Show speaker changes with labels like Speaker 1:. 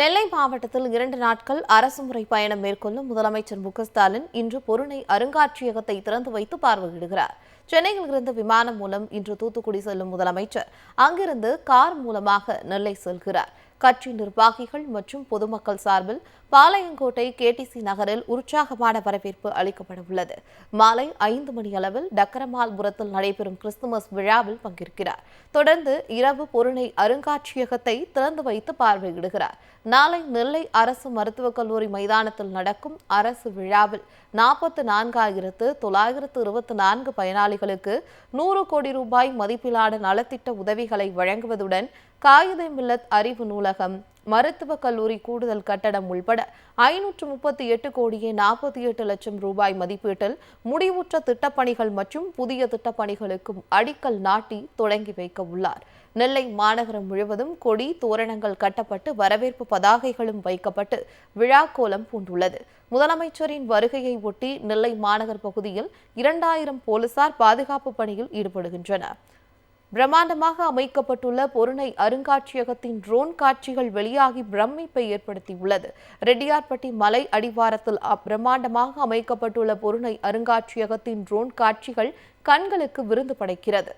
Speaker 1: நெல்லை மாவட்டத்தில் 2 நாட்கள் அரசுமுறை பயணம் மேற்கொள்ளும் முதலமைச்சர் மு.க.ஸ்டாலின் இன்று பொருணை அருங்காட்சியகத்தை திறந்து வைத்து பார்வையிடுகிறார். சென்னையில் இருந்து விமானம் மூலம் இன்று தூத்துக்குடி செல்லும் முதலமைச்சர் அங்கிருந்து கார் மூலமாக நெல்லை செல்கிறார். கட்சி நிர்வாகிகள் மற்றும் பொதுமக்கள் சார்பில் பாளையங்கோட்டை கேடிசி நகரில் உற்சாகமான வரவேற்பு அளிக்கப்பட உள்ளது. மாலை 5 மணி அளவில் டக்கரமால்புரத்தில் நடைபெறும் கிறிஸ்துமஸ் விழாவில் பங்கேற்கிறார். தொடர்ந்து இரவு பொருணை அருங்காட்சியகத்தை திறந்து வைத்து பார்வையிடுகிறார். நாளை நெல்லை அரசு மருத்துவக் கல்லூரி மைதானத்தில் நடக்கும் அரசு விழாவில் 44,924 பயனாளிகளுக்கு 100 கோடி ரூபாய் மதிப்பிலான நலத்திட்ட உதவிகளை வழங்குவதுடன் காயிதே மில்லத் அறிவு நூலகம், மருத்துவக் கல்லூரி கூடுதல் கட்டடம் உள்பட 538 கோடியே 48 லட்சம் ரூபாய் மதிப்பீட்டில் முடிவுற்ற திட்டப்பணிகள் மற்றும் புதிய திட்டப்பணிகளுக்கு அடிக்கல் நாட்டி தொடங்கி வைக்க உள்ளார். நெல்லை மாநகரம் முழுவதும் கொடி தோரணங்கள் கட்டப்பட்டு வரவேற்பு பதாகைகளும் வைக்கப்பட்டு விழா கோலம் பூண்டுள்ளது. முதலமைச்சரின் வருகையை ஒட்டி நெல்லை மாநகர் பகுதியில் 2000 போலீசார் பாதுகாப்பு பணியில் ஈடுபடுகின்றனர். பிரம்மாண்டமாக அமைக்கப்பட்டுள்ள பொருணை அருங்காட்சியகத்தின் ட்ரோன் காட்சிகள் வெளியாகி பிரமிப்பை ஏற்படுத்தியுள்ளது. ரெட்டியார்பட்டி மலை அடிவாரத்தில் பிரம்மாண்டமாக அமைக்கப்பட்டுள்ள பொருணை அருங்காட்சியகத்தின் ட்ரோன் காட்சிகள் கண்களுக்கு விருந்து படைக்கிறது.